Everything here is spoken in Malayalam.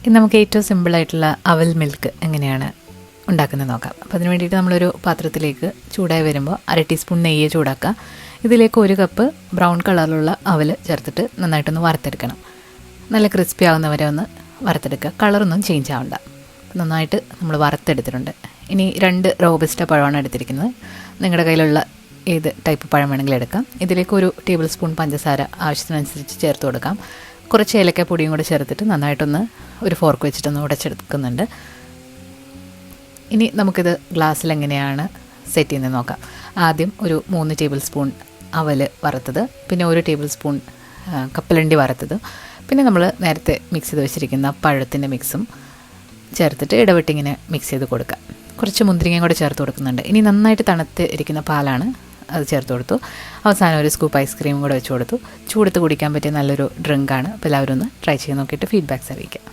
ഇനി നമുക്ക് ഏറ്റവും സിമ്പിളായിട്ടുള്ള അവൽ മിൽക്ക് എങ്ങനെയാണ് ഉണ്ടാക്കുന്നത് നോക്കാം. അപ്പോൾ അതിന് വേണ്ടിയിട്ട് നമ്മളൊരു പാത്രത്തിലേക്ക് ചൂടായി വരുമ്പോൾ 1/2 ടീസ്പൂൺ നെയ്യ് ചൂടാക്കുക. ഇതിലേക്ക് 1 കപ്പ് ബ്രൗൺ കളറിലുള്ള അവൽ ചേർത്തിട്ട് നന്നായിട്ടൊന്ന് വറുത്തെടുക്കണം. നല്ല ക്രിസ്പി ആകുന്നവരെ ഒന്ന് വറുത്തെടുക്കുക. കളറൊന്നും ചേഞ്ച് ആവണ്ട. നന്നായിട്ട് നമ്മൾ വറുത്തെടുത്തിട്ടുണ്ട്. ഇനി 2 റോബസ്റ്റ പഴമാണ് എടുത്തിരിക്കുന്നത്. നിങ്ങളുടെ കയ്യിലുള്ള ഏത് ടൈപ്പ് പഴം വേണമെങ്കിലും എടുക്കാം. ഇതിലേക്ക് 1 ടേബിൾ സ്പൂൺ പഞ്ചസാര ആവശ്യത്തിനനുസരിച്ച് ചേർത്ത് കൊടുക്കാം. കുറച്ച് ഏലക്കപ്പൊടിയും കൂടെ ചേർത്തിട്ട് നന്നായിട്ടൊന്ന് ഒരു ഫോർക്ക് വെച്ചിട്ടൊന്ന് ഉടച്ചെടുക്കുന്നുണ്ട്. ഇനി നമുക്കിത് ഗ്ലാസ്സിൽ എങ്ങനെയാണ് സെറ്റ് ചെയ്യുന്നത് നോക്കാം. ആദ്യം ഒരു 3 ടേബിൾ സ്പൂൺ അവൽ വറുത്തത്, പിന്നെ 1 ടേബിൾ സ്പൂൺ കപ്പലണ്ടി വറുത്തത്, പിന്നെ നമ്മൾ നേരത്തെ മിക്സ് ചെയ്ത് വെച്ചിരിക്കുന്ന പഴത്തിൻ്റെ മിക്സും ചേർത്തിട്ട് ഇടവിട്ടിങ്ങനെ മിക്സ് ചെയ്ത് കൊടുക്കുക. കുറച്ച് മുന്തിരിങ്ങയും കൂടെ ചേർത്ത് കൊടുക്കുന്നുണ്ട്. ഇനി നന്നായിട്ട് തണുത്ത് ഇരിക്കുന്ന പാലാണ്, അത് ചേർത്ത് കൊടുത്തു. അവസാനം 1 സ്കൂപ്പ് ഐസ്ക്രീമും കൂടെ വെച്ച് കൊടുത്തു. ചൂടത്ത് കുടിക്കാൻ പറ്റിയ നല്ലൊരു ഡ്രിങ്കാണ്. അപ്പോൾ എല്ലാവരും ഒന്ന് ട്രൈ ചെയ്ത് നോക്കിയിട്ട് ഫീഡ്ബാക്ക്സ് അറിയിക്കാം.